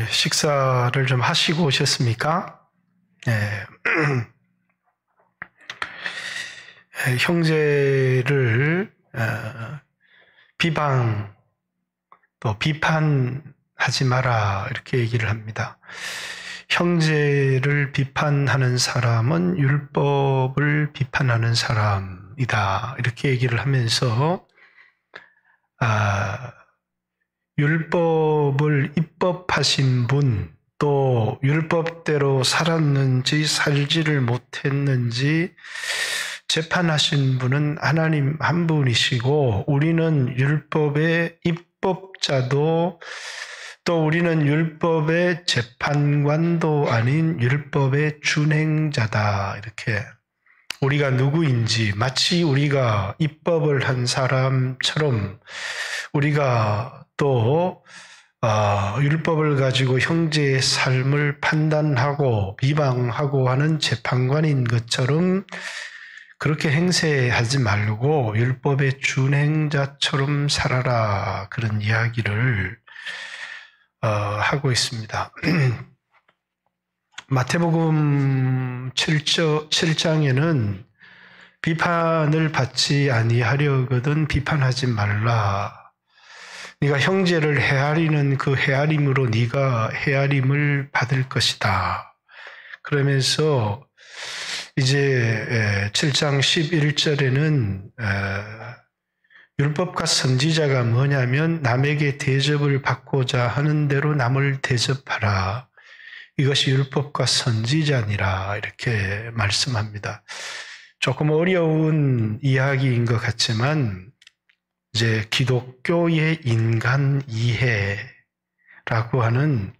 식사를 좀 하시고 오셨습니까? 형제를 비방 또 비판하지 마라 이렇게 얘기를 합니다. 형제를 비판하는 사람은 율법을 비판하는 사람이다 이렇게 얘기를 하면서 율법을 입법하신 분, 또 율법대로 살았는지 살지를 못했는지 재판하신 분은 하나님 한 분이시고, 우리는 율법의 입법자도 또 우리는 율법의 재판관도 아닌 율법의 준행자다. 이렇게 우리가 누구인지 마치 우리가 입법을 한 사람처럼 우리가 또 율법을 가지고 형제의 삶을 판단하고 비방하고 하는 재판관인 것처럼 그렇게 행세하지 말고 율법의 준행자처럼 살아라, 그런 이야기를 하고 있습니다. 마태복음 7장에는 비판을 받지 아니하려거든 비판하지 말라. 네가 형제를 헤아리는 그 헤아림으로 네가 헤아림을 받을 것이다. 그러면서 이제 7장 11절에는 율법과 선지자가 뭐냐면 남에게 대접을 받고자 하는 대로 남을 대접하라. 이것이 율법과 선지자니라 이렇게 말씀합니다. 조금 어려운 이야기인 것 같지만 이제 기독교의 인간 이해라고 하는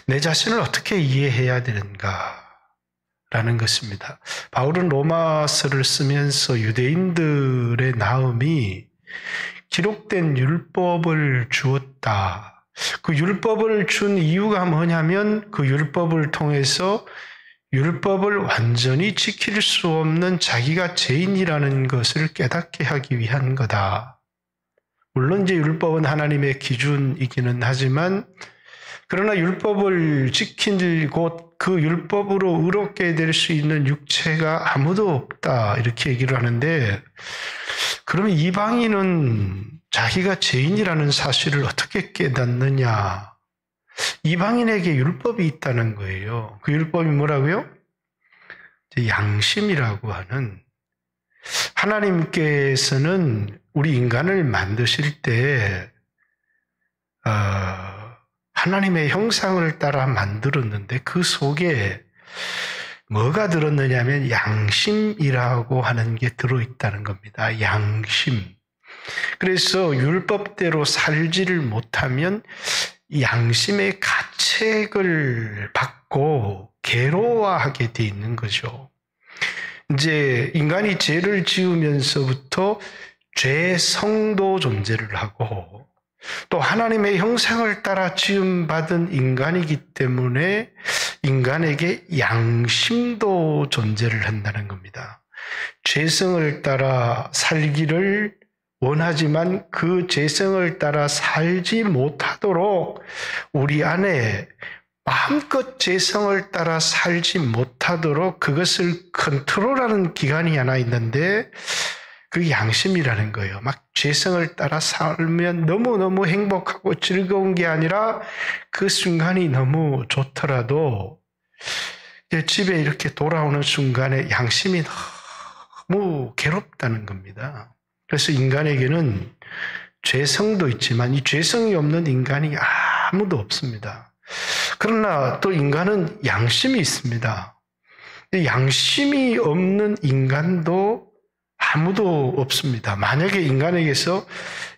내 자신을 어떻게 이해해야 되는가 라는 것입니다. 바울은 로마서를 쓰면서 유대인들의 나음이 기록된 율법을 주었다. 그 율법을 준 이유가 뭐냐면 그 율법을 통해서 율법을 완전히 지킬 수 없는 자기가 죄인이라는 것을 깨닫게 하기 위한 거다. 물론 이제 율법은 하나님의 기준이기는 하지만 그러나 율법을 지키고 그 율법으로 의롭게 될 수 있는 육체가 아무도 없다 이렇게 얘기를 하는데, 그러면 이방인은 자기가 죄인이라는 사실을 어떻게 깨닫느냐? 이방인에게 율법이 있다는 거예요. 그 율법이 뭐라고요? 양심이라고 하는, 하나님께서는 우리 인간을 만드실 때 하나님의 형상을 따라 만들었는데 그 속에 뭐가 들었느냐면 양심이라고 하는 게 들어있다는 겁니다. 양심. 그래서 율법대로 살지를 못하면 양심의 가책을 받고 괴로워하게 돼 있는 거죠. 이제 인간이 죄를 지으면서부터 죄성도 존재를 하고 또 하나님의 형상을 따라 지음받은 인간이기 때문에 인간에게 양심도 존재를 한다는 겁니다. 죄성을 따라 살기를 원하지만 그 죄성을 따라 살지 못하도록 우리 안에 마음껏 죄성을 따라 살지 못하도록 그것을 컨트롤하는 기관이 하나 있는데 그 양심이라는 거예요. 막 죄성을 따라 살면 너무너무 행복하고 즐거운 게 아니라 그 순간이 너무 좋더라도 집에 이렇게 돌아오는 순간에 양심이 너무 괴롭다는 겁니다. 그래서 인간에게는 죄성도 있지만 이 죄성이 없는 인간이 아무도 없습니다. 그러나 또 인간은 양심이 있습니다. 양심이 없는 인간도 아무도 없습니다. 만약에 인간에게서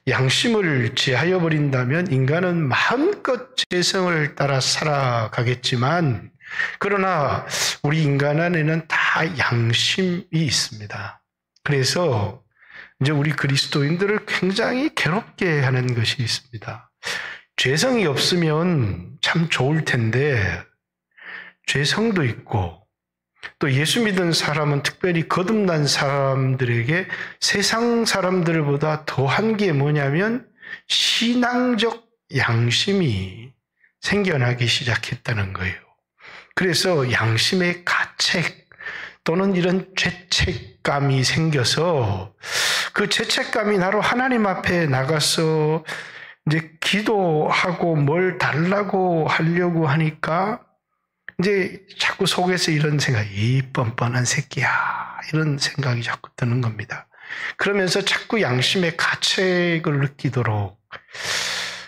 양심을 제하여 버린다면 인간은 마음껏 죄성을 따라 살아가겠지만, 그러나 우리 인간 안에는 다 양심이 있습니다. 그래서 이제 우리 그리스도인들을 굉장히 괴롭게 하는 것이 있습니다. 죄성이 없으면 참 좋을 텐데 죄성도 있고, 또 예수 믿은 사람은 특별히 거듭난 사람들에게 세상 사람들보다 더한 게 뭐냐면 신앙적 양심이 생겨나기 시작했다는 거예요. 그래서 양심의 가책 또는 이런 죄책감이 생겨서 그 죄책감이 나로 하나님 앞에 나가서 이제 기도하고 뭘 달라고 하려고 하니까 이제 자꾸 속에서 이런 생각, 이 뻔뻔한 새끼야, 이런 생각이 자꾸 드는 겁니다. 그러면서 자꾸 양심의 가책을 느끼도록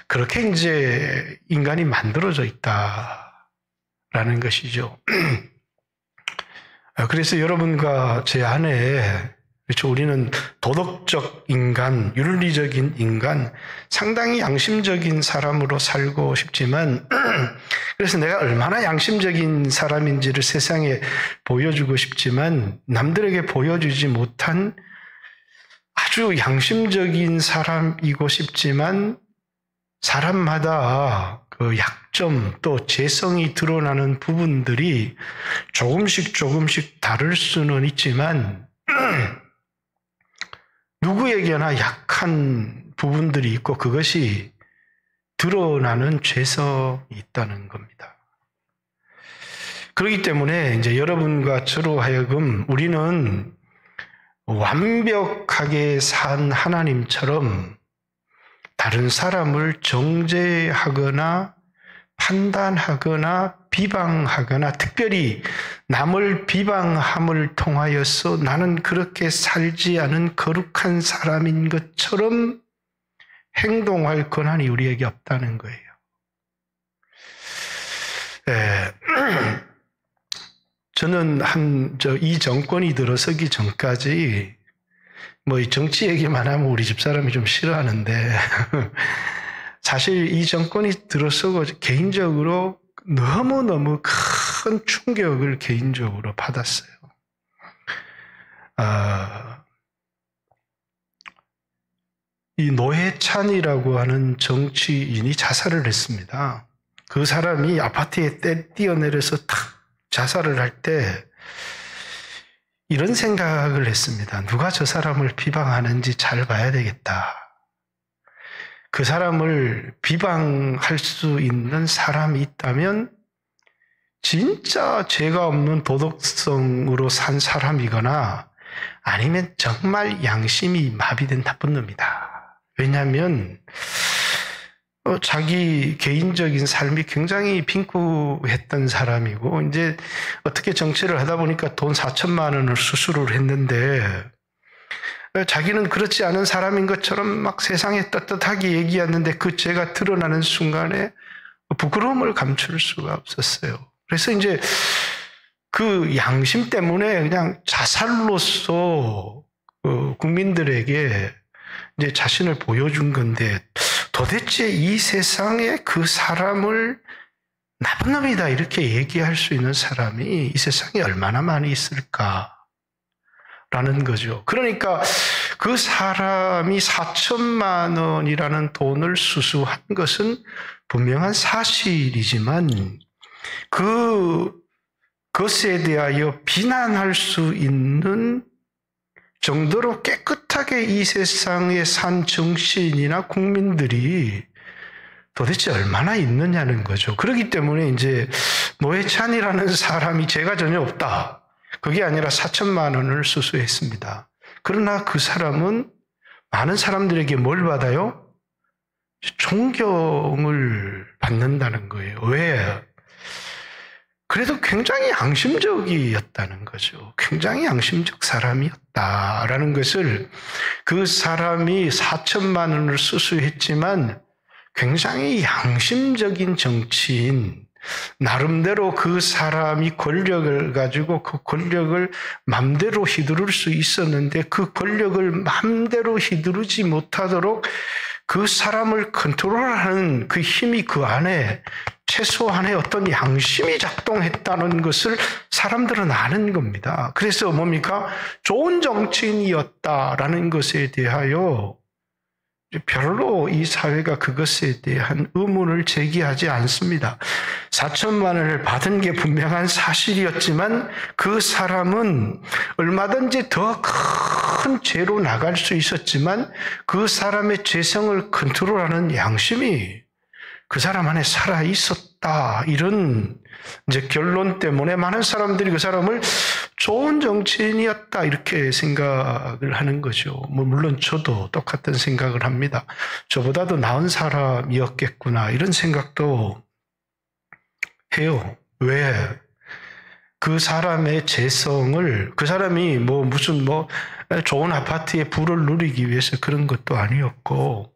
그렇게 이제 인간이 만들어져 있다라는 것이죠. 그래서 여러분과 제 안에, 그렇죠, 우리는 도덕적 인간, 윤리적인 인간, 상당히 양심적인 사람으로 살고 싶지만 그래서 내가 얼마나 양심적인 사람인지를 세상에 보여주고 싶지만 남들에게 보여주지 못한 아주 양심적인 사람이고 싶지만 사람마다 그 약점 또 재성이 드러나는 부분들이 조금씩 다를 수는 있지만 누구에게나 약한 부분들이 있고 그것이 드러나는 죄성이 있다는 겁니다. 그렇기 때문에 이제 여러분과 저로 하여금 우리는 완벽하게 산 하나님처럼 다른 사람을 정죄하거나 판단하거나 비방하거나 특별히 남을 비방함을 통하여서 나는 그렇게 살지 않은 거룩한 사람인 것처럼 행동할 권한이 우리에게 없다는 거예요. 저는 이 정권이 들어서기 전까지 이 정치 얘기만 하면 우리 집사람이 좀 싫어하는데 사실 이 정권이 들어서고 개인적으로 너무너무 큰 충격을 개인적으로 받았어요. 이 노회찬이라고 하는 정치인이 자살을 했습니다. 그 사람이 아파트에 뛰어내려서 탁 자살을 할 때 이런 생각을 했습니다. 누가 저 사람을 비방하는지 잘 봐야 되겠다. 그 사람을 비방할 수 있는 사람이 있다면 진짜 죄가 없는 도덕성으로 산 사람이거나 아니면 정말 양심이 마비된 나쁜 놈이다. 왜냐하면 자기 개인적인 삶이 굉장히 빈쿠했던 사람이고 이제 어떻게 정치를 하다 보니까 돈 4천만 원을 수수를 했는데 자기는 그렇지 않은 사람인 것처럼 막 세상에 떳떳하게 얘기했는데 그 죄가 드러나는 순간에 부끄러움을 감출 수가 없었어요. 그래서 이제 그 양심 때문에 그냥 자살로서 국민들에게 이제 자신을 보여준 건데 도대체 이 세상에 그 사람을 나쁜 놈이다 이렇게 얘기할 수 있는 사람이 이 세상에 얼마나 많이 있을까라는 거죠. 그러니까 그 사람이 4천만 원이라는 돈을 수수한 것은 분명한 사실이지만 그것에 대하여 비난할 수 있는 정도로 깨끗하게 이 세상에 산 정치인이나 국민들이 도대체 얼마나 있느냐는 거죠. 그렇기 때문에 이제 노회찬이라는 사람이 죄가 전혀 없다. 그게 아니라 4천만 원을 수수했습니다. 그러나 그 사람은 많은 사람들에게 뭘 받아요? 존경을 받는다는 거예요. 왜? 그래도 굉장히 양심적이었다는 거죠. 굉장히 양심적 사람이었다라는 것을 그 사람이 4천만 원을 수수했지만 굉장히 양심적인 정치인, 나름대로 그 사람이 권력을 가지고 그 권력을 맘대로 휘두를 수 있었는데 그 권력을 맘대로 휘두르지 못하도록 그 사람을 컨트롤하는 그 힘이 그 안에 최소한의 어떤 양심이 작동했다는 것을 사람들은 아는 겁니다. 그래서 뭡니까? 좋은 정치인이었다라는 것에 대하여 별로 이 사회가 그것에 대한 의문을 제기하지 않습니다. 4천만 원을 받은 게 분명한 사실이었지만 그 사람은 얼마든지 더 큰 죄로 나갈 수 있었지만 그 사람의 죄성을 컨트롤하는 양심이 그 사람 안에 살아 있었다. 이런 이제 결론 때문에 많은 사람들이 그 사람을 좋은 정치인이었다. 이렇게 생각을 하는 거죠. 물론 저도 똑같은 생각을 합니다. 저보다도 나은 사람이었겠구나. 이런 생각도 해요. 왜? 그 사람의 재성을, 그 사람이 무슨 좋은 아파트에 부를 누리기 위해서 그런 것도 아니었고,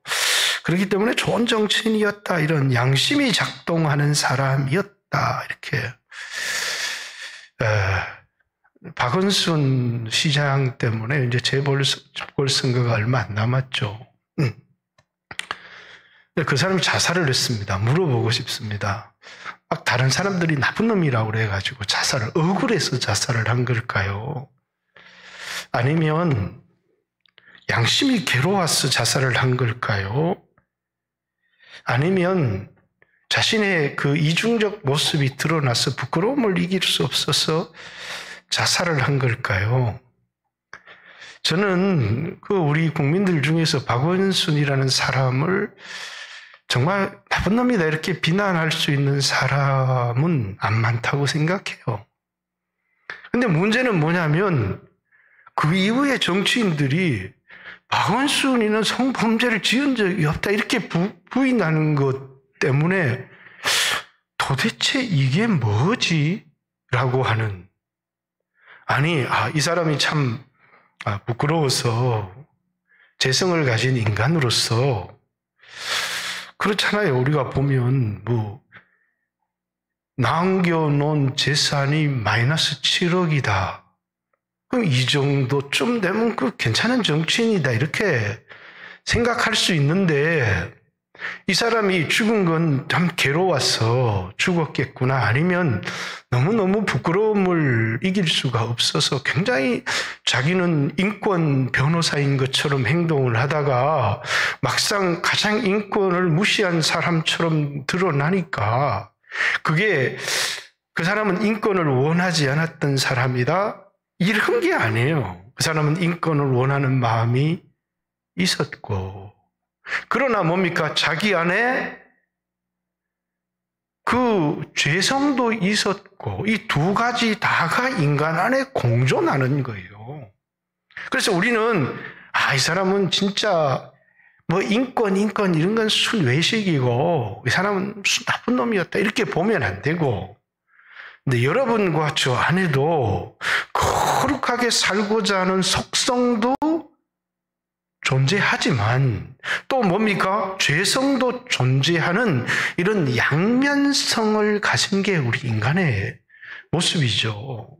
그렇기 때문에 좋은 정치인이었다. 이런 양심이 작동하는 사람이었다. 이렇게. 박원순 시장 때문에 이제 재보궐선거가 얼마 안 남았죠. 그 사람이 자살을 했습니다. 물어보고 싶습니다. 막 다른 사람들이 나쁜 놈이라고 그래가지고 억울해서 자살을 한 걸까요? 아니면 양심이 괴로워서 자살을 한 걸까요? 아니면 자신의 그 이중적 모습이 드러나서 부끄러움을 이길 수 없어서 자살을 한 걸까요? 저는 우리 국민들 중에서 박원순이라는 사람을 정말 나쁜 놈이다 이렇게 비난할 수 있는 사람은 안 많다고 생각해요. 근데 문제는 뭐냐면 그 이후에 정치인들이 박원순이는 성범죄를 지은 적이 없다 이렇게 부인하는 것 때문에 도대체 이게 뭐지? 라고 하는, 이 사람이 참 부끄러워서 재성을 가진 인간으로서 그렇잖아요. 우리가 보면 남겨놓은 재산이 마이너스 7억이다. 그럼 이 정도쯤 되면 괜찮은 정치인이다. 이렇게 생각할 수 있는데 이 사람이 죽은 건 참 괴로워서 죽었겠구나. 아니면 너무너무 부끄러움을 이길 수가 없어서 굉장히 자기는 인권 변호사인 것처럼 행동을 하다가 막상 가장 인권을 무시한 사람처럼 드러나니까 그게 그 사람은 인권을 원하지 않았던 사람이다. 이런 게 아니에요. 그 사람은 인권을 원하는 마음이 있었고, 그러나 뭡니까? 자기 안에 그 죄성도 있었고, 이 두 가지 다가 인간 안에 공존하는 거예요. 그래서 우리는, 이 사람은 진짜 인권 이런 건 순외식이고, 이 사람은 무슨 나쁜 놈이었다. 이렇게 보면 안 되고, 근데 여러분과 저 안에도 거룩하게 살고자 하는 속성도 존재하지만 또 뭡니까? 죄성도 존재하는 이런 양면성을 가진 게 우리 인간의 모습이죠.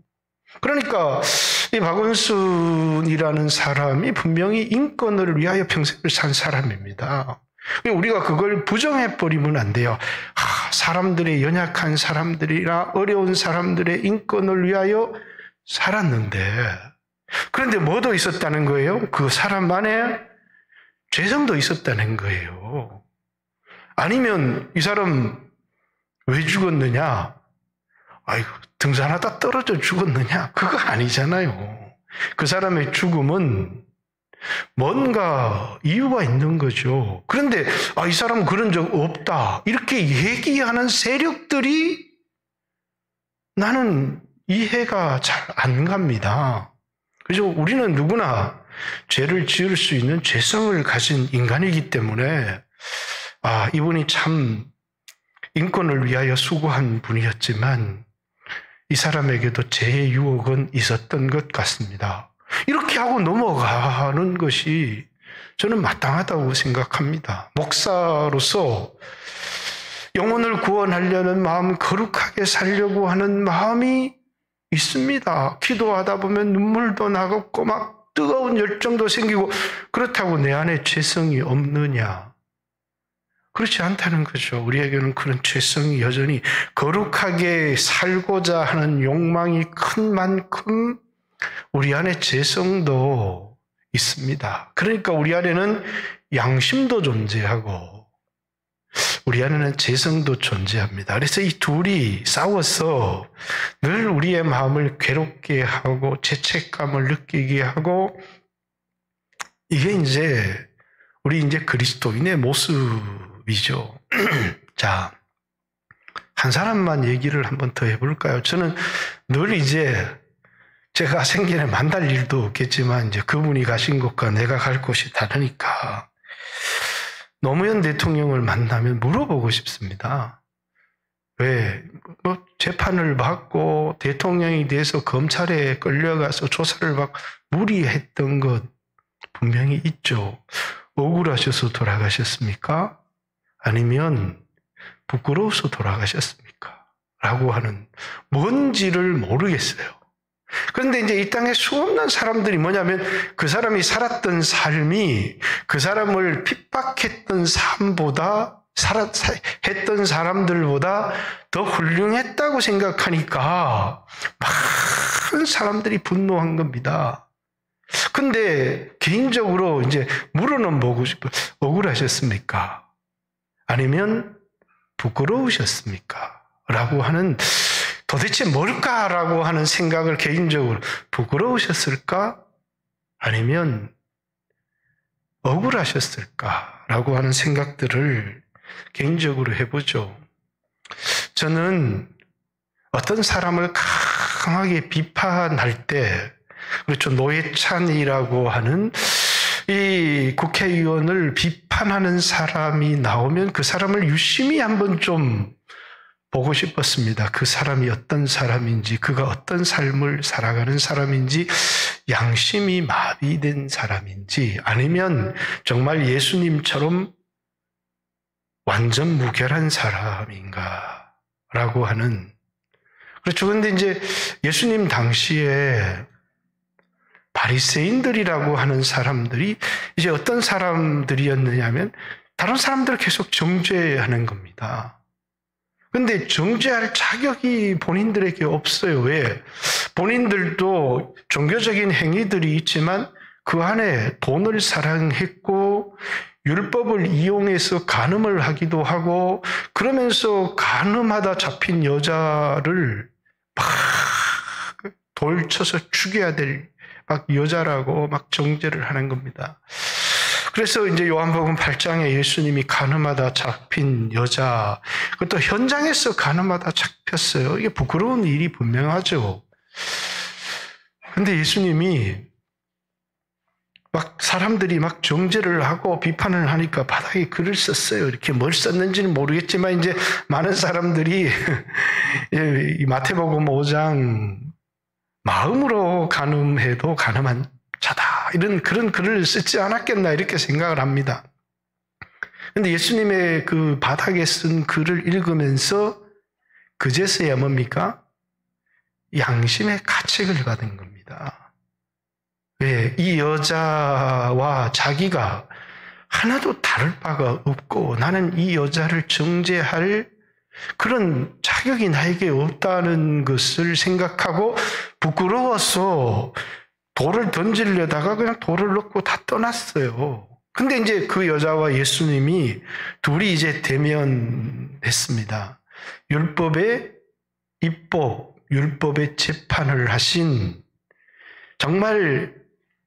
그러니까 이 박원순이라는 사람이 분명히 인권을 위하여 평생을 산 사람입니다. 우리가 그걸 부정해버리면 안 돼요. 사람들의 연약한 사람들이나 어려운 사람들의 인권을 위하여 살았는데, 그런데 뭐도 있었다는 거예요? 그 사람 안에 죄성도 있었다는 거예요. 아니면 이 사람 왜 죽었느냐? 등산하다 떨어져 죽었느냐? 그거 아니잖아요. 그 사람의 죽음은 뭔가 이유가 있는 거죠. 그런데 이 사람은 그런 적 없다 이렇게 얘기하는 세력들이 나는 이해가 잘 안 갑니다. 그래서 우리는 누구나 죄를 지을 수 있는 죄성을 가진 인간이기 때문에 이분이 참 인권을 위하여 수고한 분이었지만 이 사람에게도 죄의 유혹은 있었던 것 같습니다. 이렇게 하고 넘어가는 것이 저는 마땅하다고 생각합니다. 목사로서 영혼을 구원하려는 마음, 거룩하게 살려고 하는 마음이 있습니다. 기도하다 보면 눈물도 나고 막 뜨거운 열정도 생기고, 그렇다고 내 안에 죄성이 없느냐? 그렇지 않다는 거죠. 우리에게는 그런 죄성이 여전히 거룩하게 살고자 하는 욕망이 큰 만큼 우리 안에 죄성도 있습니다. 그러니까 우리 안에는 양심도 존재하고 우리 안에는 죄성도 존재합니다. 그래서 이 둘이 싸워서 늘 우리의 마음을 괴롭게 하고 죄책감을 느끼게 하고, 이게 우리 그리스도인의 모습이죠. 자, 한 사람만 얘기를 한번 더 해볼까요? 저는 늘 이제 제가 생전에 만날 일도 없겠지만 이제 그분이 가신 곳과 내가 갈 곳이 다르니까 노무현 대통령을 만나면 물어보고 싶습니다. 왜? 재판을 받고 대통령에 대해서 검찰에 끌려가서 조사를 받고 무리했던 것 분명히 있죠. 억울하셔서 돌아가셨습니까? 아니면 부끄러워서 돌아가셨습니까? 라고 하는 뭔지를 모르겠어요. 그런데 이제 이 땅에 수없는 사람들이 뭐냐면 그 사람이 살았던 삶이 그 사람을 핍박했던 삶보다 했던 사람들보다 더 훌륭했다고 생각하니까 많은 사람들이 분노한 겁니다. 근데 개인적으로 이제 물어는 보고 싶어요. 억울하셨습니까? 아니면 부끄러우셨습니까? 라고 하는 도대체 뭘까라고 하는 생각을 개인적으로 부끄러우셨을까? 아니면 억울하셨을까라고 하는 생각들을 개인적으로 해보죠. 저는 어떤 사람을 강하게 비판할 때, 그렇죠. 노회찬이라고 하는 이 국회의원을 비판하는 사람이 나오면 그 사람을 유심히 한번 좀 보고 싶었습니다. 그 사람이 어떤 사람인지, 그가 어떤 삶을 살아가는 사람인지, 양심이 마비된 사람인지, 아니면 정말 예수님처럼 완전 무결한 사람인가 라고 하는. 그렇죠. 근데 이제 예수님 당시에 바리새인들이라고 하는 사람들이 이제 어떤 사람들이었느냐면 다른 사람들을 계속 정죄하는 겁니다. 근데 정죄할 자격이 본인들에게 없어요. 왜? 본인들도 종교적인 행위들이 있지만 그 안에 돈을 사랑했고 율법을 이용해서 간음을 하기도 하고 그러면서 간음하다 잡힌 여자를 막 돌 쳐서 죽여야 될 막 여자라고 막 정죄를 하는 겁니다. 그래서 이제 요한복음 8장에 예수님이 간음하다 잡힌 여자, 그것도 현장에서 간음하다 잡혔어요. 이게 부끄러운 일이 분명하죠. 근데 예수님이 막 사람들이 막 정죄를 하고 비판을 하니까 바닥에 글을 썼어요. 이렇게 뭘 썼는지는 모르겠지만 이제 많은 사람들이 이 마태복음 5장 마음으로 간음해도 간음한 자다. 이런 그런 글을 쓰지 않았겠나 이렇게 생각을 합니다. 그런데 예수님의 그 바닥에 쓴 글을 읽으면서 그제서야 뭡니까? 양심의 가책을 받은 겁니다. 왜? 이 여자와 자기가 하나도 다를 바가 없고 나는 이 여자를 정죄할 그런 자격이 나에게 없다는 것을 생각하고 부끄러워서 돌을 던지려다가 그냥 돌을 넣고 다 떠났어요. 근데 이제 그 여자와 예수님이 둘이 이제 대면했습니다. 율법의 입법, 율법의 재판을 하신 정말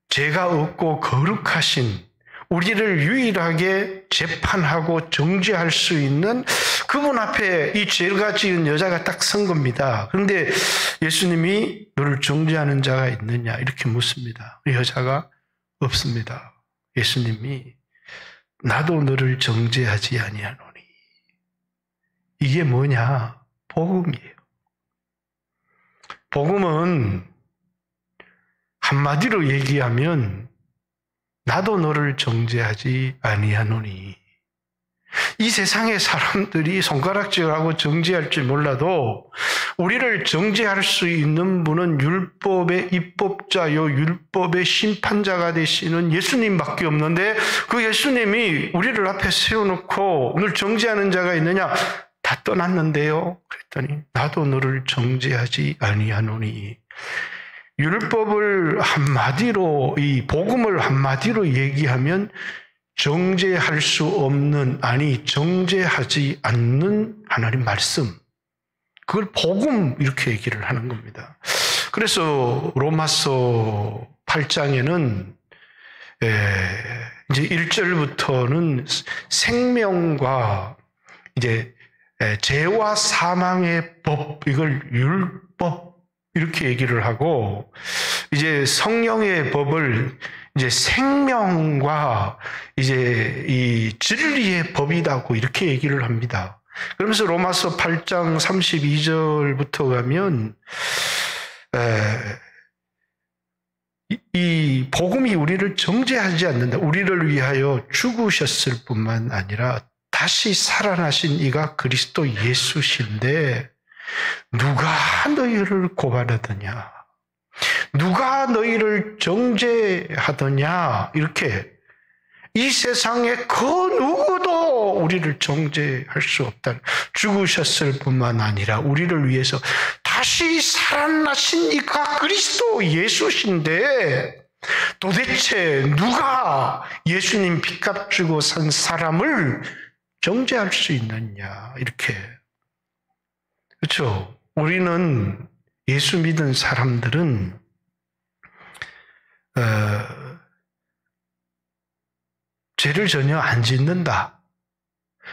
죄가 없고 거룩하신 우리를 유일하게 재판하고 정죄할 수 있는 그분 앞에 이 죄가 지은 여자가 딱 선 겁니다. 그런데 예수님이 너를 정죄하는 자가 있느냐 이렇게 묻습니다. 여자가 없습니다. 예수님이 나도 너를 정죄하지 아니하노니. 이게 뭐냐? 복음이에요. 복음은 한마디로 얘기하면 나도 너를 정죄하지 아니하노니. 이 세상의 사람들이 손가락질하고 정죄할 줄 몰라도 우리를 정죄할 수 있는 분은 율법의 입법자요 율법의 심판자가 되시는 예수님밖에 없는데 그 예수님이 우리를 앞에 세워놓고 오늘 정죄하는 자가 있느냐? 다 떠났는데요. 그랬더니 나도 너를 정죄하지 아니하노니. 율법을 한마디로 이 복음을 한마디로 얘기하면 정죄할 수 없는 아니 정죄하지 않는 하나님 말씀 그걸 복음 이렇게 얘기를 하는 겁니다. 그래서 로마서 8장에는 이제 1절부터는 생명과 이제 죄와 사망의 법, 이걸 율법 이렇게 얘기를 하고, 이제 성령의 법을 이제 생명과 이제 이 진리의 법이라고 이렇게 얘기를 합니다. 그러면서 로마서 8장 32절부터 가면 이 복음이 우리를 정죄하지 않는다. 우리를 위하여 죽으셨을 뿐만 아니라 다시 살아나신 이가 그리스도 예수신데 누가 너희를 고발하더냐? 누가 너희를 정죄하더냐? 이렇게 이 세상에 그 누구도 우리를 정죄할 수 없다. 죽으셨을 뿐만 아니라 우리를 위해서 다시 살아나신 이가 그리스도 예수신데 도대체 누가 예수님 핏값 주고 산 사람을 정죄할 수 있느냐? 이렇게. 그렇죠? 우리는 예수 믿은 사람들은 죄를 전혀 안 짓는다.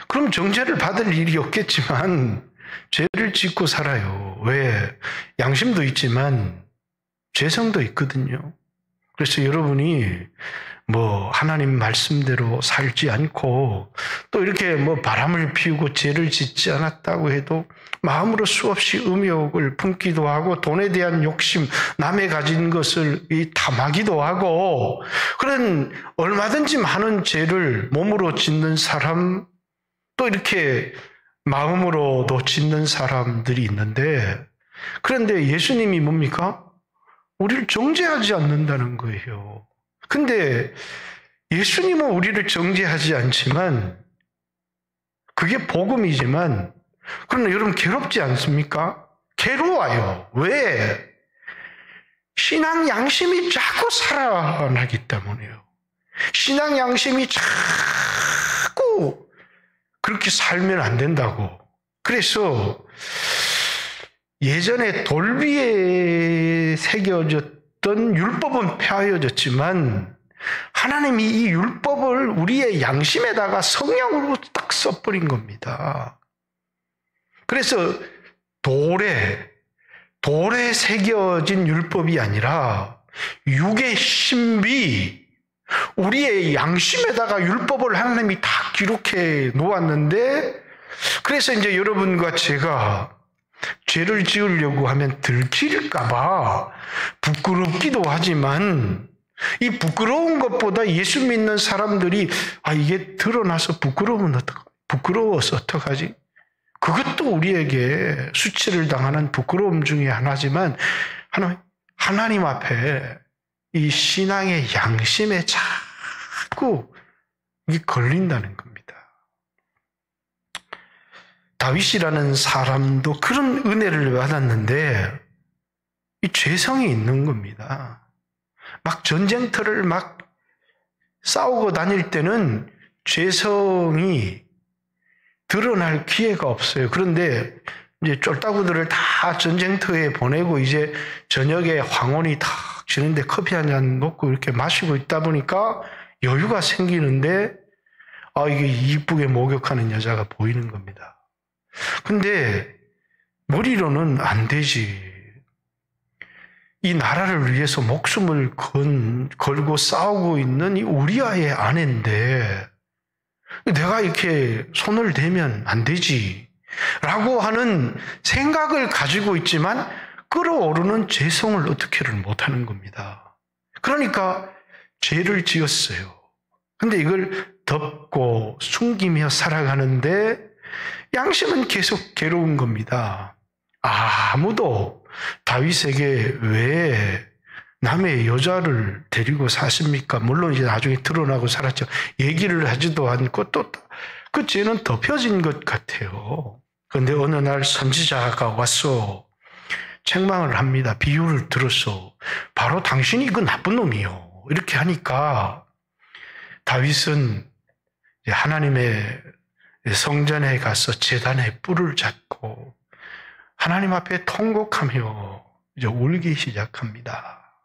그럼 정죄를 받을 일이 없겠지만 죄를 짓고 살아요. 왜? 양심도 있지만 죄성도 있거든요. 그래서 여러분이 하나님 말씀대로 살지 않고 또 이렇게 바람을 피우고 죄를 짓지 않았다고 해도 마음으로 수없이 음욕을 품기도 하고 돈에 대한 욕심, 남의 가진 것을 탐하기도 하고 그런 얼마든지 많은 죄를 몸으로 짓는 사람 또 이렇게 마음으로도 짓는 사람들이 있는데 그런데 예수님이 뭡니까? 우리를 정죄하지 않는다는 거예요. 근데 예수님은 우리를 정죄하지 않지만 그게 복음이지만 그러나 여러분 괴롭지 않습니까? 괴로워요. 왜? 신앙 양심이 자꾸 살아나기 때문이에요. 신앙 양심이 자꾸 그렇게 살면 안 된다고. 그래서 예전에 돌비에 새겨졌던 율법은 폐하여졌지만 하나님이 이 율법을 우리의 양심에다가 성령으로 딱 써버린 겁니다. 그래서 돌에 새겨진 율법이 아니라 육의 신비, 우리의 양심에다가 율법을 하나님이 다 기록해 놓았는데 그래서 이제 여러분과 제가 죄를 지으려고 하면 들킬까봐 부끄럽기도 하지만 이 부끄러운 것보다 예수 믿는 사람들이 이게 드러나서 부끄러워서 어떡하지? 그것도 우리에게 수치를 당하는 부끄러움 중에 하나지만 하나님 앞에 이 신앙의 양심에 자꾸 이게 걸린다는 겁니다. 다윗이라는 사람도 그런 은혜를 받았는데 이 죄성이 있는 겁니다. 막 전쟁터를 막 싸우고 다닐 때는 죄성이 드러날 기회가 없어요. 그런데 이제 쫄따구들을 다 전쟁터에 보내고 이제 저녁에 황혼이 탁 지는데 커피 한 잔 먹고 이렇게 마시고 있다 보니까 여유가 생기는데 이게 이쁘게 목욕하는 여자가 보이는 겁니다. 근데 머리로는 안 되지. 이 나라를 위해서 목숨을 걸고 싸우고 있는 이 우리아의 아내인데 내가 이렇게 손을 대면 안 되지 라고 하는 생각을 가지고 있지만 끓어오르는 죄성을 어떻게를 못하는 겁니다. 그러니까 죄를 지었어요. 근데 이걸 덮고 숨기며 살아가는데 양심은 계속 괴로운 겁니다. 아무도 다윗에게 왜 남의 여자를 데리고 사십니까? 물론 이제 나중에 드러나고 살았죠. 얘기를 하지도 않고 또 그 죄는 덮여진 것 같아요. 그런데 어느 날 선지자가 와서 책망을 합니다. 비유를 들어서 바로 당신이 그 나쁜 놈이요. 이렇게 하니까 다윗은 하나님의 성전에 가서 제단에 뿔을 잡고 하나님 앞에 통곡하며 이제 울기 시작합니다.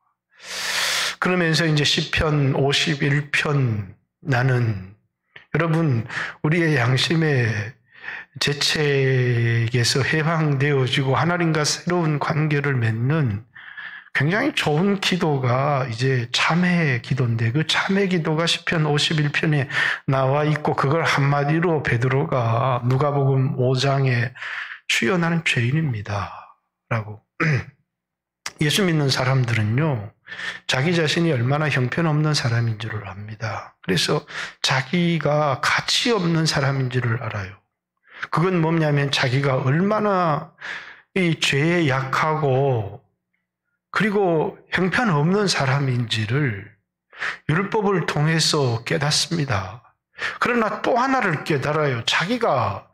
그러면서 이제 시편 51편 나는 여러분 우리의 양심에 죄책에서 해방되어지고 하나님과 새로운 관계를 맺는 굉장히 좋은 기도가 이제 참회 기도인데, 그 참회 기도가 시편 51편에 나와 있고, 그걸 한마디로 베드로가 누가복음 5장에 주여 나는 죄인입니다 라고. 예수 믿는 사람들은요, 자기 자신이 얼마나 형편없는 사람인 줄을 압니다. 그래서 자기가 가치 없는 사람인 줄을 알아요. 그건 뭐냐면 자기가 얼마나 이 죄에 약하고 그리고 형편없는 사람인지를 율법을 통해서 깨닫습니다. 그러나 또 하나를 깨달아요. 자기가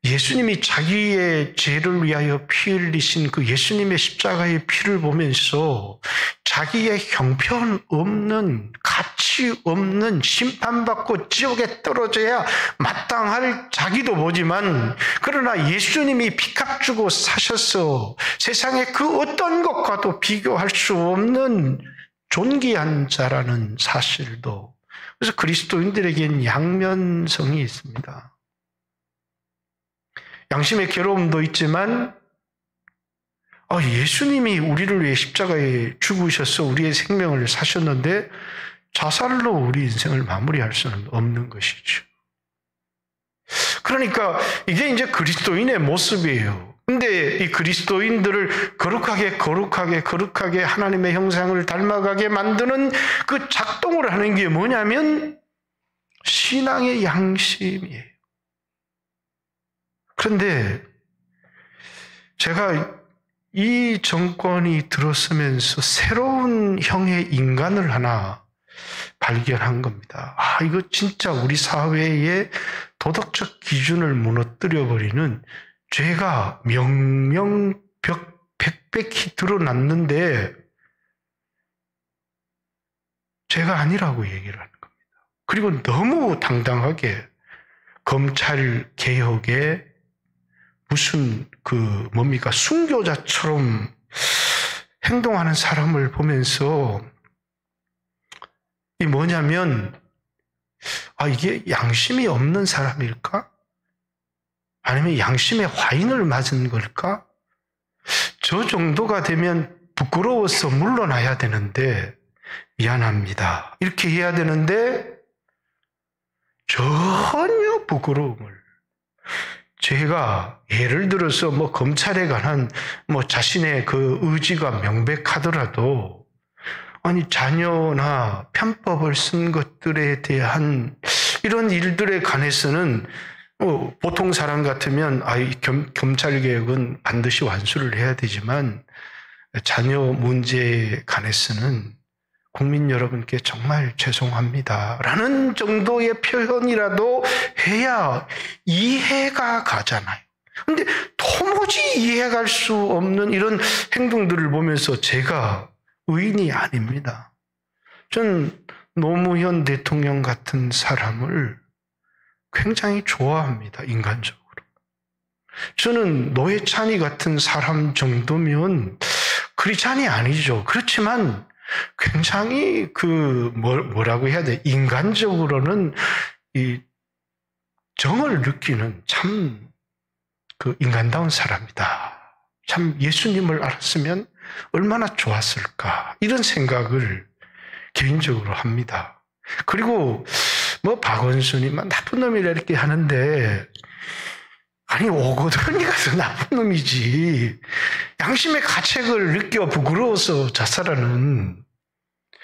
예수님이 자기의 죄를 위하여 피 흘리신 그 예수님의 십자가의 피를 보면서 자기의 형편없는, 가치 없는, 심판받고 지옥에 떨어져야 마땅할 자기도 보지만, 그러나 예수님이 피값 주고 사셔서 세상의 그 어떤 것과도 비교할 수 없는 존귀한 자라는 사실도, 그래서 그리스도인들에겐 양면성이 있습니다. 양심의 괴로움도 있지만 예수님이 우리를 위해 십자가에 죽으셔서 우리의 생명을 사셨는데 자살로 우리 인생을 마무리할 수는 없는 것이죠. 그러니까 이게 이제 그리스도인의 모습이에요. 근데 이 그리스도인들을 거룩하게 하나님의 형상을 닮아가게 만드는 그 작동을 하는 게 뭐냐면 신앙의 양심이에요. 그런데 제가 이 정권이 들어서면서 새로운 형의 인간을 하나 발견한 겁니다. 이거 진짜 우리 사회의 도덕적 기준을 무너뜨려버리는, 죄가 명명백백히 드러났는데 죄가 아니라고 얘기를 하는 겁니다. 그리고 너무 당당하게 검찰 개혁에 무슨 순교자처럼 행동하는 사람을 보면서 이 뭐냐면 이게 양심이 없는 사람일까? 아니면 양심의 화인을 맞은 걸까? 저 정도가 되면 부끄러워서 물러나야 되는데 미안합니다 이렇게 해야 되는데 전혀 부끄러움을, 제가 예를 들어서 검찰에 관한 자신의 그 의지가 명백하더라도 자녀나 편법을 쓴 것들에 대한 이런 일들에 관해서는 보통 사람 같으면 검찰 개혁은 반드시 완수를 해야 되지만 자녀 문제에 관해서는 국민 여러분께 정말 죄송합니다 라는 정도의 표현이라도 해야 이해가 가잖아요. 그런데 도무지 이해갈 수 없는 이런 행동들을 보면서 제가 의인이 아닙니다. 전 노무현 대통령 같은 사람을 굉장히 좋아합니다. 인간적으로. 저는 노회찬이 같은 사람 정도면 크리스찬이 아니죠. 그렇지만 굉장히 뭐라고 해야 돼? 인간적으로는 이 정을 느끼는 참 인간다운 사람이다. 참 예수님을 알았으면 얼마나 좋았을까. 이런 생각을 개인적으로 합니다. 그리고 박원순이 나쁜 놈이라 이렇게 하는데 오거돈이가 더 나쁜 놈이지. 양심의 가책을 느껴 부끄러워서 자살하는.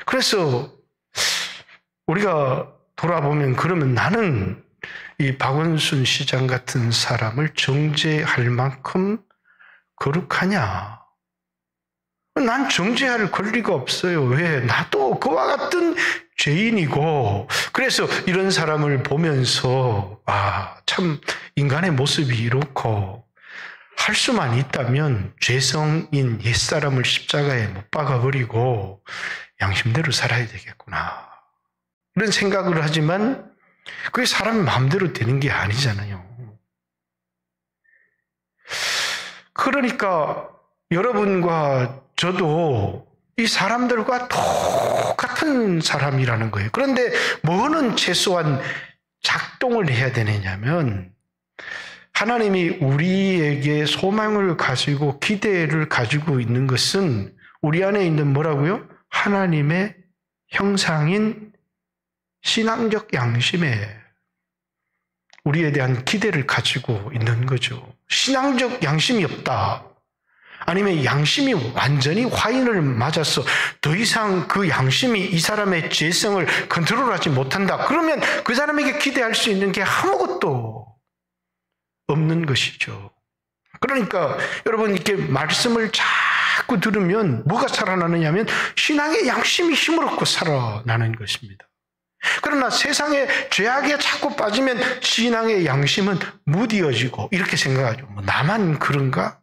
그래서 우리가 돌아보면 그러면 나는 이 박원순 시장 같은 사람을 정죄할 만큼 거룩하냐? 난 정죄할 권리가 없어요. 왜? 나도 그와 같은 죄인이고, 그래서 이런 사람을 보면서 참 인간의 모습이 이렇고, 할 수만 있다면 죄성인 옛사람을 십자가에 못 박아버리고 양심대로 살아야 되겠구나. 이런 생각을 하지만 그게 사람 마음대로 되는 게 아니잖아요. 그러니까 여러분과 저도 이 사람들과 똑같은 사람이라는 거예요. 그런데 뭐는 최소한 작동을 해야 되느냐면 하나님이 우리에게 소망을 가지고 기대를 가지고 있는 것은 우리 안에 있는 뭐라고요? 하나님의 형상인 신앙적 양심에 우리에 대한 기대를 가지고 있는 거죠. 신앙적 양심이 없다. 아니면 양심이 완전히 화인을 맞아서 더 이상 그 양심이 이 사람의 죄성을 컨트롤하지 못한다. 그러면 그 사람에게 기대할 수 있는 게 아무것도 없는 것이죠. 그러니까 여러분 이렇게 말씀을 자꾸 들으면 뭐가 살아나느냐 하면 신앙의 양심이 힘을 얻고 살아나는 것입니다. 그러나 세상의 죄악에 자꾸 빠지면 신앙의 양심은 무디어지고 이렇게 생각하죠. 뭐 나만 그런가?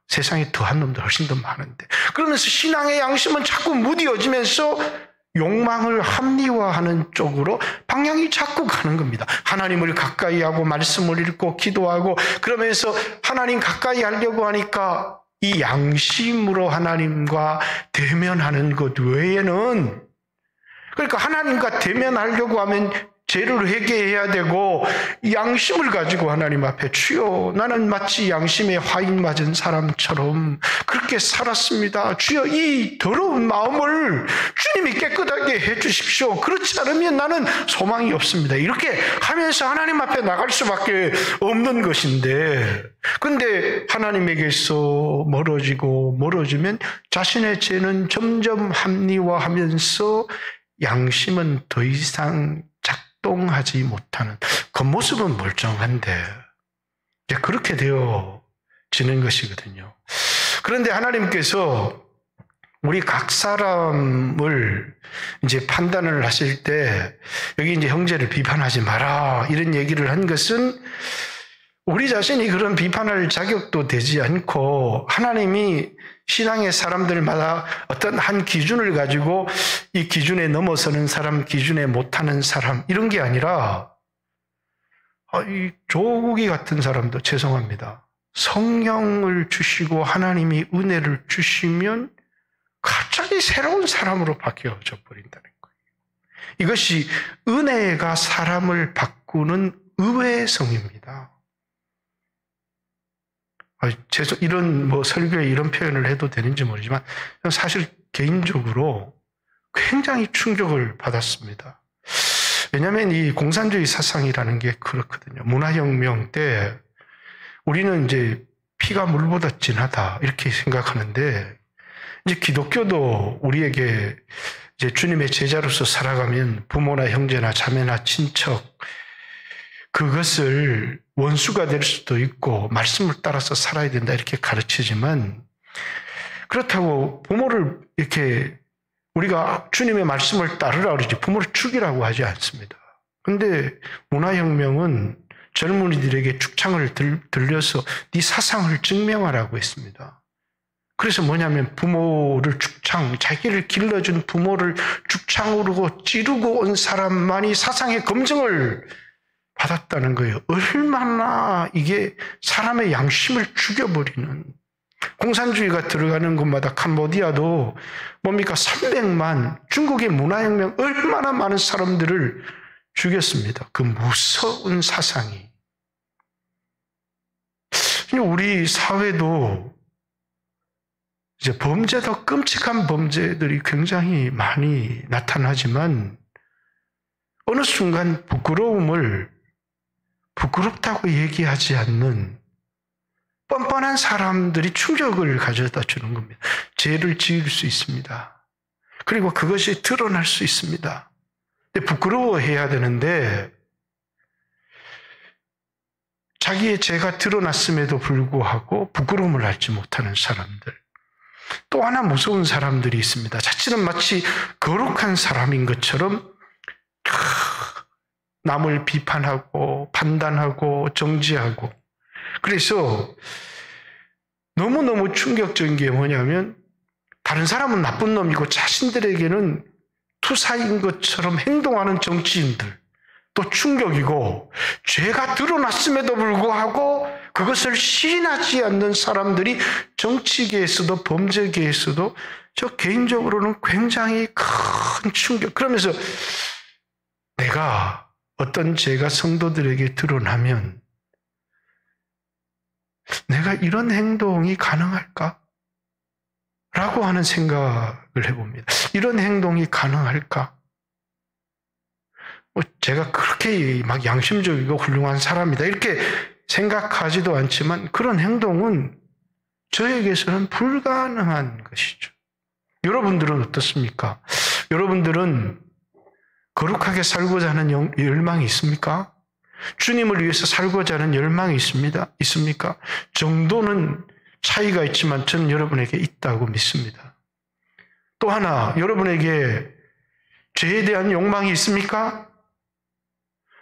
세상에 더한 놈들 훨씬 더 많은데. 그러면서 신앙의 양심은 자꾸 무디어지면서 욕망을 합리화하는 쪽으로 방향이 자꾸 가는 겁니다. 하나님을 가까이 하고 말씀을 읽고 기도하고 그러면서 하나님 가까이 하려고 하니까 이 양심으로 하나님과 대면하는 것 외에는, 그러니까 하나님과 대면하려고 하면 죄를 회개해야 되고 양심을 가지고 하나님 앞에 주여 나는 마치 양심에 화인 맞은 사람처럼 그렇게 살았습니다. 주여 이 더러운 마음을 주님이 깨끗하게 해 주십시오. 그렇지 않으면 나는 소망이 없습니다. 이렇게 하면서 하나님 앞에 나갈 수밖에 없는 것인데, 근데 하나님에게서 멀어지면 자신의 죄는 점점 합리화하면서 양심은 더 이상 작동하지 못하는, 겉모습은 멀쩡한데 이제 그렇게 되어지는 것이거든요. 그런데 하나님께서 우리 각 사람을 이제 판단을 하실 때 여기 이제 형제를 비판하지 마라 이런 얘기를 한 것은 우리 자신이 그런 비판할 자격도 되지 않고 하나님이 신앙의 사람들마다 어떤 한 기준을 가지고 이 기준에 넘어서는 사람, 기준에 못하는 사람 이런 게 아니라 이 조국이 같은 사람도 죄송합니다. 성령을 주시고 하나님이 은혜를 주시면 갑자기 새로운 사람으로 바뀌어져 버린다는 거예요. 이것이 은혜가 사람을 바꾸는 의외의 성입니다. 이런 설교에 이런 표현을 해도 되는지 모르지만 사실 개인적으로 굉장히 충격을 받았습니다. 왜냐하면 이 공산주의 사상이라는 게 그렇거든요. 문화혁명 때 우리는 이제 피가 물보다 진하다 이렇게 생각하는데 이제 기독교도 우리에게 이제 주님의 제자로서 살아가면 부모나 형제나 자매나 친척 그것을 원수가 될 수도 있고 말씀을 따라서 살아야 된다 이렇게 가르치지만, 그렇다고 부모를 이렇게 우리가 주님의 말씀을 따르라 그러지 부모를 죽이라고 하지 않습니다. 그런데 문화혁명은 젊은이들에게 축창을 들려서 네 사상을 증명하라고 했습니다. 그래서 뭐냐면 부모를 자기를 길러준 부모를 축창으로 찌르고 온 사람만이 사상의 검증을 받았다는 거예요. 얼마나 이게 사람의 양심을 죽여버리는, 공산주의가 들어가는 곳마다 캄보디아도 뭡니까 300만, 중국의 문화혁명 얼마나 많은 사람들을 죽였습니다. 그 무서운 사상이. 우리 사회도 이제 범죄도 끔찍한 범죄들이 굉장히 많이 나타나지만 어느 순간 부끄럽다고 얘기하지 않는 뻔뻔한 사람들이 충격을 가져다 주는 겁니다. 죄를 지을 수 있습니다. 그리고 그것이 드러날 수 있습니다. 근데 부끄러워해야 되는데 자기의 죄가 드러났음에도 불구하고 부끄러움을 알지 못하는 사람들. 또 하나 무서운 사람들이 있습니다. 자신은 마치 거룩한 사람인 것처럼 남을 비판하고 판단하고 정지하고. 그래서 너무너무 충격적인 게 뭐냐면 다른 사람은 나쁜 놈이고 자신들에게는 투사인 것처럼 행동하는 정치인들 또 충격이고, 죄가 드러났음에도 불구하고 그것을 시인하지 않는 사람들이 정치계에서도 범죄계에서도 저 개인적으로는 굉장히 큰 충격. 그러면서 내가 어떤 죄가 성도들에게 드러나면 내가 이런 행동이 가능할까? 라고 하는 생각을 해봅니다. 이런 행동이 가능할까? 제가 그렇게 막 양심적이고 훌륭한 사람이다 이렇게 생각하지도 않지만 그런 행동은 저에게서는 불가능한 것이죠. 여러분들은 어떻습니까? 여러분들은 거룩하게 살고자 하는 열망이 있습니까? 주님을 위해서 살고자 하는 열망이 있습니까? 정도는 차이가 있지만 저는 여러분에게 있다고 믿습니다. 또 하나, 여러분에게 죄에 대한 욕망이 있습니까?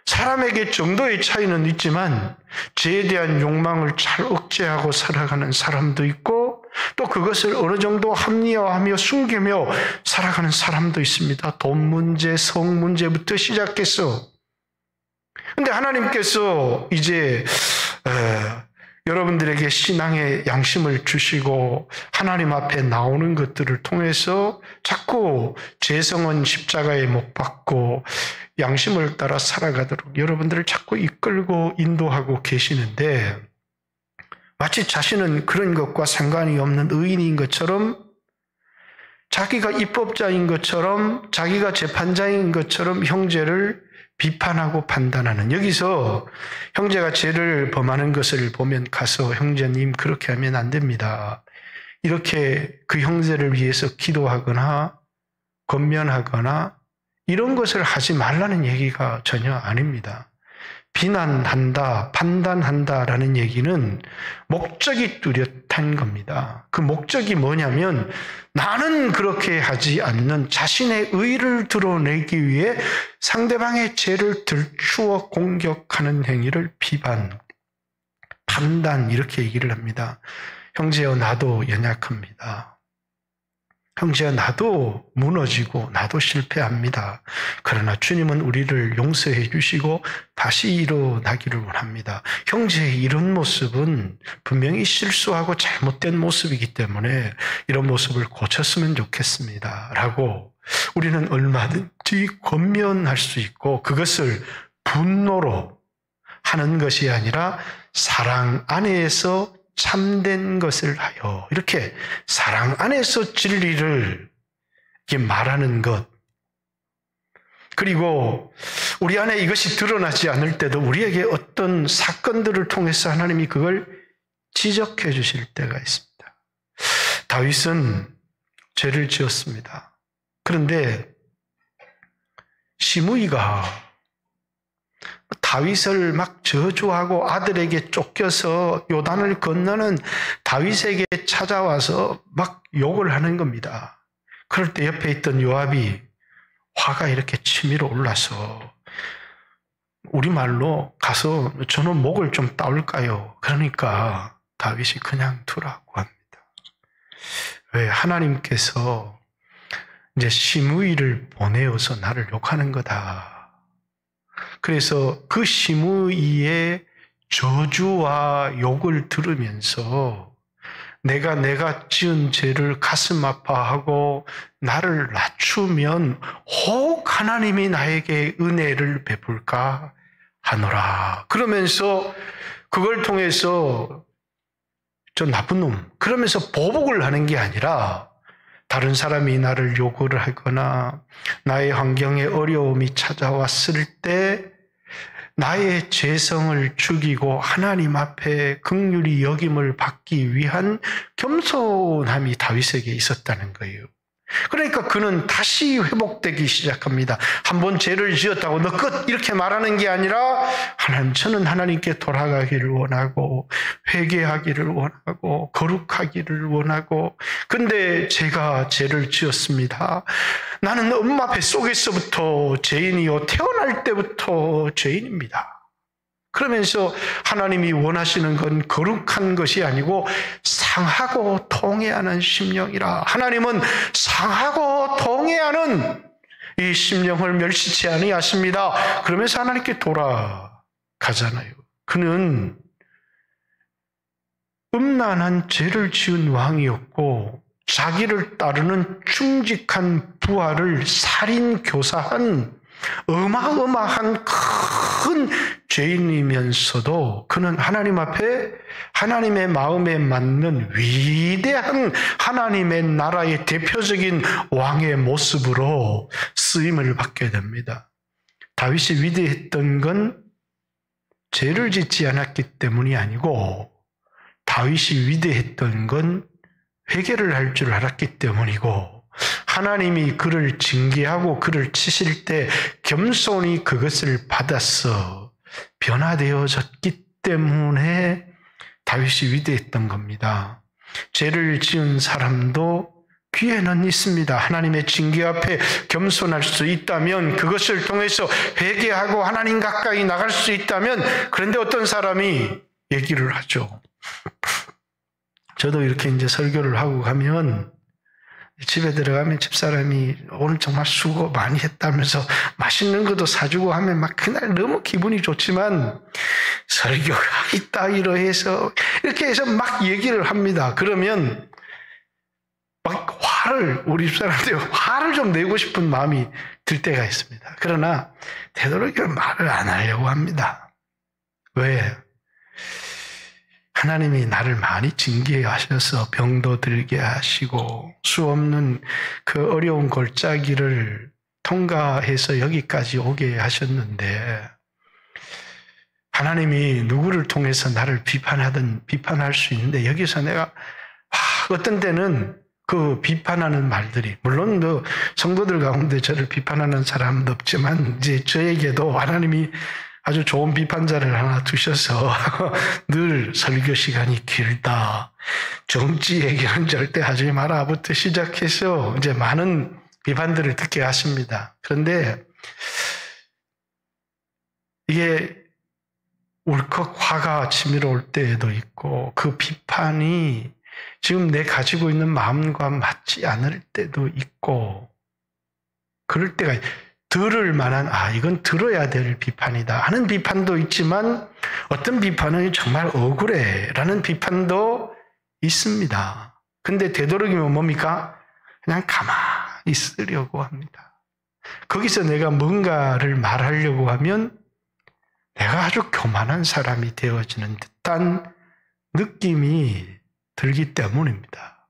사람에게 정도의 차이는 있지만 죄에 대한 욕망을 잘 억제하고 살아가는 사람도 있고 또 그것을 어느 정도 합리화하며 숨기며 살아가는 사람도 있습니다. 돈 문제, 성 문제부터 시작해서. 근데 하나님께서 이제 여러분들에게 신앙의 양심을 주시고 하나님 앞에 나오는 것들을 통해서 자꾸 죄성은 십자가에 못 박고 양심을 따라 살아가도록 여러분들을 자꾸 이끌고 인도하고 계시는데 마치 자신은 그런 것과 상관이 없는 의인인 것처럼 자기가 입법자인 것처럼 자기가 재판자인 것처럼 형제를 비판하고 판단하는, 여기서 형제가 죄를 범하는 것을 보면 가서 형제님 그렇게 하면 안 됩니다. 이렇게 그 형제를 위해서 기도하거나 권면하거나 이런 것을 하지 말라는 얘기가 전혀 아닙니다. 비난한다, 판단한다라는 얘기는 목적이 뚜렷한 겁니다. 그 목적이 뭐냐면 나는 그렇게 하지 않는 자신의 의를 드러내기 위해 상대방의 죄를 들추어 공격하는 행위를 비판, 판단 이렇게 얘기를 합니다. 형제여 나도 연약합니다. 형제야 나도 무너지고 나도 실패합니다. 그러나 주님은 우리를 용서해 주시고 다시 일어나기를 원합니다. 형제의 이런 모습은 분명히 실수하고 잘못된 모습이기 때문에 이런 모습을 고쳤으면 좋겠습니다. 라고 우리는 얼마든지 권면할 수 있고 그것을 분노로 하는 것이 아니라 사랑 안에서 참된 것을 하여 이렇게 사랑 안에서 진리를 이렇게 말하는 것, 그리고 우리 안에 이것이 드러나지 않을 때도 우리에게 어떤 사건들을 통해서 하나님이 그걸 지적해 주실 때가 있습니다. 다윗은 죄를 지었습니다. 그런데 시므이가 다윗을 막 저주하고 아들에게 쫓겨서 요단을 건너는 다윗에게 찾아와서 막 욕을 하는 겁니다. 그럴 때 옆에 있던 요압이 화가 이렇게 치밀어 올라서 우리말로 가서 저는 목을 좀 따올까요? 그러니까 다윗이 그냥 두라고 합니다. 왜? 하나님께서 이제 시므이를 보내어서 나를 욕하는 거다. 그래서 그 시므이의 저주와 욕을 들으면서 내가 지은 죄를 가슴 아파하고 나를 낮추면 혹 하나님이 나에게 은혜를 베풀까 하노라. 그러면서 그걸 통해서 저 나쁜 놈 그러면서 보복을 하는 게 아니라 다른 사람이 나를 욕을 하거나 나의 환경에 어려움이 찾아왔을 때 나의 죄성을 죽이고 하나님 앞에 긍휼히 여김을 받기 위한 겸손함이 다윗에게 있었다는 거예요. 그러니까 그는 다시 회복되기 시작합니다. 한번 죄를 지었다고 너 끝 이렇게 말하는 게 아니라 하나님 저는 하나님께 돌아가기를 원하고 회개하기를 원하고 거룩하기를 원하고 근데 제가 죄를 지었습니다. 나는 엄마 뱃속에서부터 죄인이요 태어날 때부터 죄인입니다. 그러면서 하나님이 원하시는 건 거룩한 것이 아니고 상하고 통회하는 심령이라. 하나님은 상하고 통회하는 이 심령을 멸시치 아니하십니다. 그러면서 하나님께 돌아가잖아요. 그는 음란한 죄를 지은 왕이었고 자기를 따르는 충직한 부하를 살인 교사한 어마어마한 큰 죄인이면서도 그는 하나님 앞에 하나님의 마음에 맞는 위대한 하나님의 나라의 대표적인 왕의 모습으로 쓰임을 받게 됩니다. 다윗이 위대했던 건 죄를 짓지 않았기 때문이 아니고 다윗이 위대했던 건 회개를 할 줄 알았기 때문이고 하나님이 그를 징계하고 그를 치실 때 겸손히 그것을 받아서 변화되어졌기 때문에 다윗이 위대했던 겁니다. 죄를 지은 사람도 기회는 있습니다. 하나님의 징계 앞에 겸손할 수 있다면 그것을 통해서 회개하고 하나님 가까이 나갈 수 있다면 그런데 어떤 사람이 얘기를 하죠. 저도 이렇게 이제 설교를 하고 가면 집에 들어가면 집사람이 오늘 정말 수고 많이 했다면서 맛있는 것도 사주고 하면 막 그날 너무 기분이 좋지만 설교가 있다 이러해서 이렇게 해서 막 얘기를 합니다. 그러면 막 우리 집사람한테 화를 좀 내고 싶은 마음이 들 때가 있습니다. 그러나 되도록이면 말을 안 하려고 합니다. 왜? 하나님이 나를 많이 징계하셔서 병도 들게 하시고 수없는 그 어려운 골짜기를 통과해서 여기까지 오게 하셨는데 하나님이 누구를 통해서 나를 비판할 수 있는데 여기서 내가 어떤 때는 그 비판하는 말들이 물론 성도들 가운데 저를 비판하는 사람도 없지만 이제 저에게도 하나님이 아주 좋은 비판자를 하나 두셔서 늘 설교 시간이 길다. 정치 얘기는 절대 하지 마라부터 시작해서 이제 많은 비판들을 듣게 하십니다. 그런데 이게 울컥 화가 치밀어 올 때도 있고 그 비판이 지금 내 가지고 있는 마음과 맞지 않을 때도 있고 그럴 때가 들을 만한 이건 들어야 될 비판이다 하는 비판도 있지만 어떤 비판은 정말 억울해 라는 비판도 있습니다. 근데 되도록이면 뭡니까? 그냥 가만히 있으려고 합니다. 거기서 내가 뭔가를 말하려고 하면 내가 아주 교만한 사람이 되어지는 듯한 느낌이 들기 때문입니다.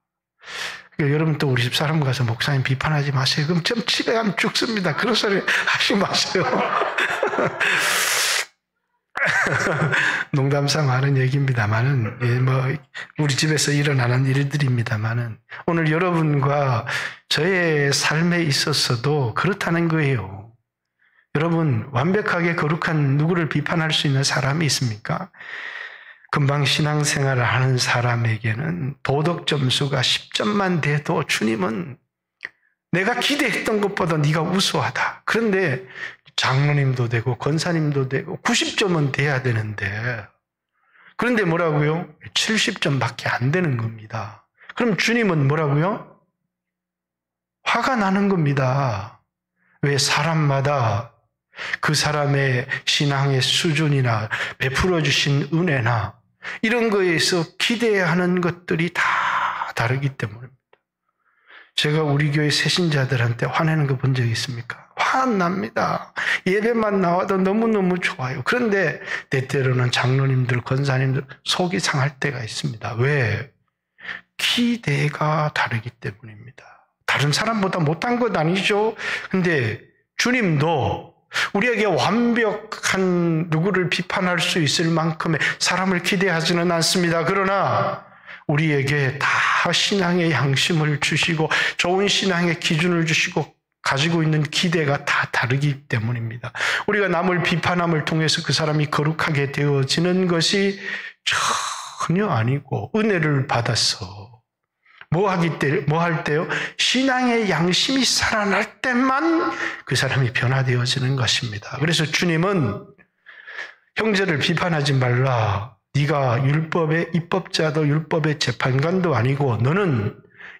그러니까 여러분 또 우리 집 사람 가서 목사님 비판하지 마세요. 그럼 좀 집에 가면 죽습니다. 그런 소리 하지 마세요. 농담삼아 하는 얘기입니다만은 우리 집에서 일어나는 일들입니다만은 오늘 여러분과 저의 삶에 있어서도 그렇다는 거예요. 여러분 완벽하게 거룩한 누구를 비판할 수 있는 사람이 있습니까? 금방 신앙생활을 하는 사람에게는 도덕 점수가 10점만 돼도 주님은 내가 기대했던 것보다 네가 우수하다. 그런데 장로님도 되고 권사님도 되고 90점은 돼야 되는데 그런데 뭐라고요? 70점밖에 안 되는 겁니다. 그럼 주님은 뭐라고요? 화가 나는 겁니다. 왜? 사람마다 그 사람의 신앙의 수준이나 베풀어 주신 은혜나 이런 거에서 기대하는 것들이 다 다르기 때문입니다. 제가 우리 교회 새신자들한테 화내는 거 본 적 있습니까? 화 안 납니다. 예배만 나와도 너무너무 좋아요. 그런데 때때로는 장로님들, 권사님들 속이 상할 때가 있습니다. 왜? 기대가 다르기 때문입니다. 다른 사람보다 못한 것 아니죠? 근데 주님도 우리에게 완벽한 누구를 비판할 수 있을 만큼의 사람을 기대하지는 않습니다. 그러나 우리에게 다 신앙의 양심을 주시고 좋은 신앙의 기준을 주시고 가지고 있는 기대가 다 다르기 때문입니다. 우리가 남을 비판함을 통해서 그 사람이 거룩하게 되어지는 것이 전혀 아니고 은혜를 받아서 뭐 할 때요? 신앙의 양심이 살아날 때만 그 사람이 변화되어지는 것입니다. 그래서 주님은 형제를 비판하지 말라. 네가 율법의 입법자도 율법의 재판관도 아니고 너는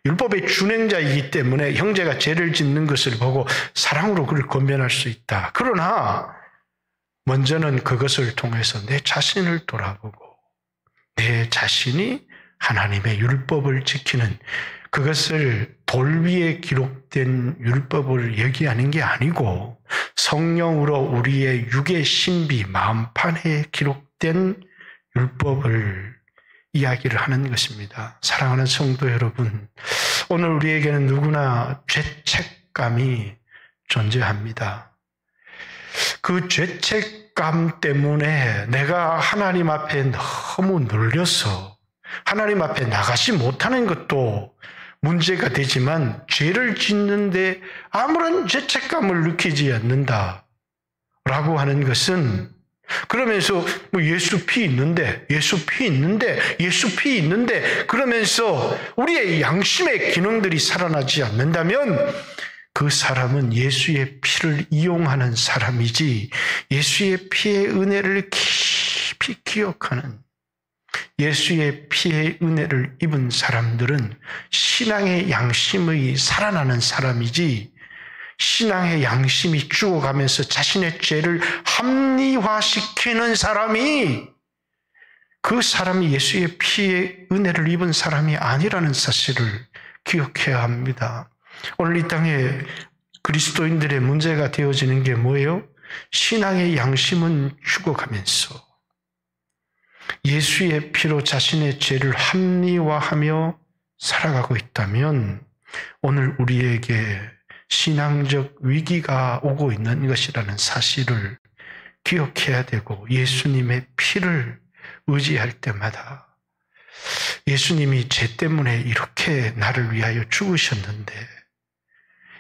율법의 준행자이기 때문에 형제가 죄를 짓는 것을 보고 사랑으로 그를 권면할 수 있다. 그러나 먼저는 그것을 통해서 내 자신을 돌아보고 내 자신이 하나님의 율법을 지키는 그것을 돌 위에 기록된 율법을 얘기하는 게 아니고 성령으로 우리의 육의 신비 마음판에 기록된 율법을 이야기를 하는 것입니다. 사랑하는 성도 여러분, 오늘 우리에게는 누구나 죄책감이 존재합니다. 그 죄책감 때문에 내가 하나님 앞에 너무 눌려서 하나님 앞에 나가지 못하는 것도 문제가 되지만 죄를 짓는데 아무런 죄책감을 느끼지 않는다라고 하는 것은, 그러면서 뭐 예수 피 있는데 그러면서 우리의 양심의 기능들이 살아나지 않는다면 그 사람은 예수의 피를 이용하는 사람이지, 예수의 피의 은혜를 깊이 기억하는, 예수의 피의 은혜를 입은 사람들은 신앙의 양심이 살아나는 사람이지, 신앙의 양심이 죽어가면서 자신의 죄를 합리화시키는 사람이, 그 사람이 예수의 피의 은혜를 입은 사람이 아니라는 사실을 기억해야 합니다. 오늘 이 땅에 그리스도인들의 문제가 되어지는 게 뭐예요? 신앙의 양심은 죽어가면서 예수의 피로 자신의 죄를 합리화하며 살아가고 있다면 오늘 우리에게 신앙적 위기가 오고 있는 것이라는 사실을 기억해야 되고, 예수님의 피를 의지할 때마다 예수님이 죄 때문에 이렇게 나를 위하여 죽으셨는데,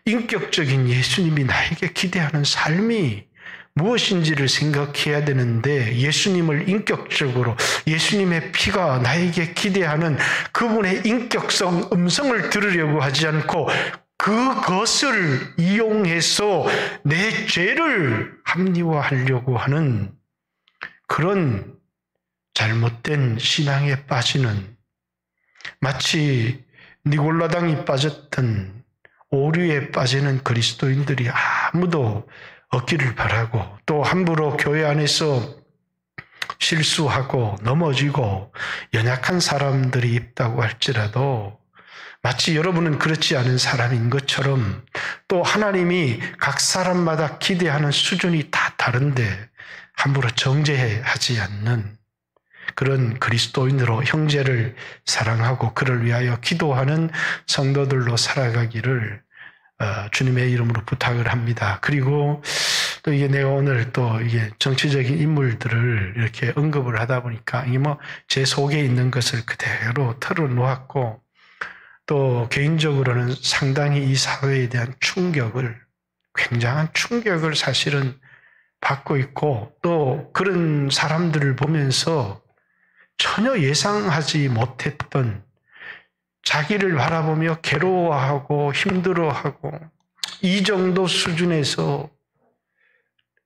인격적인 예수님이 나에게 기대하는 삶이 무엇인지를 생각해야 되는데, 예수님을 인격적으로, 예수님의 피가 나에게 기대하는 그분의 인격성 음성을 들으려고 하지 않고 그것을 이용해서 내 죄를 합리화하려고 하는 그런 잘못된 신앙에 빠지는, 마치 니골라당이 빠졌던 오류에 빠지는 그리스도인들이 아무도 없기를 바라고, 또 함부로 교회 안에서 실수하고 넘어지고 연약한 사람들이 있다고 할지라도 마치 여러분은 그렇지 않은 사람인 것처럼, 또 하나님이 각 사람마다 기대하는 수준이 다 다른데 함부로 정죄하지 않는 그런 그리스도인으로 형제를 사랑하고 그를 위하여 기도하는 성도들로 살아가기를 주님의 이름으로 부탁을 합니다. 그리고 또 이게 내가 오늘 또 이게 정치적인 인물들을 이렇게 언급을 하다 보니까 이게 뭐 제 속에 있는 것을 그대로 털어놓았고, 또 개인적으로는 상당히 이 사회에 대한 굉장한 충격을 사실은 받고 있고, 또 그런 사람들을 보면서 전혀 예상하지 못했던, 자기를 바라보며 괴로워하고 힘들어하고 이 정도 수준에서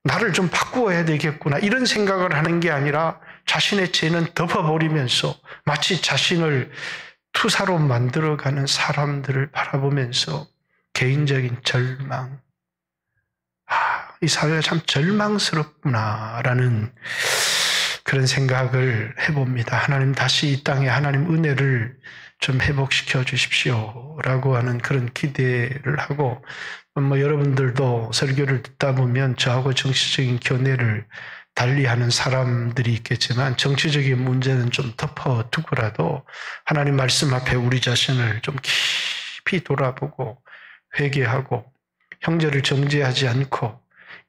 나를 좀 바꾸어야 되겠구나 이런 생각을 하는 게 아니라 자신의 죄는 덮어버리면서 마치 자신을 투사로 만들어가는 사람들을 바라보면서 개인적인 절망, 이 사회가 참 절망스럽구나라는 그런 생각을 해봅니다. 하나님 다시 이 땅에 하나님 은혜를 좀 회복시켜 주십시오라고 하는 그런 기대를 하고, 여러분들도 설교를 듣다 보면 저하고 정치적인 견해를 달리하는 사람들이 있겠지만 정치적인 문제는 좀 덮어두고라도 하나님 말씀 앞에 우리 자신을 좀 깊이 돌아보고 회개하고 형제를 정죄하지 않고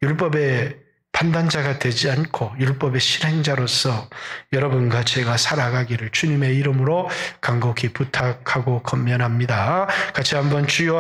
율법의 판단자가 되지 않고 율법의 실행자로서 여러분과 제가 살아가기를 주님의 이름으로 간곡히 부탁하고 권면합니다. 같이 한번 주여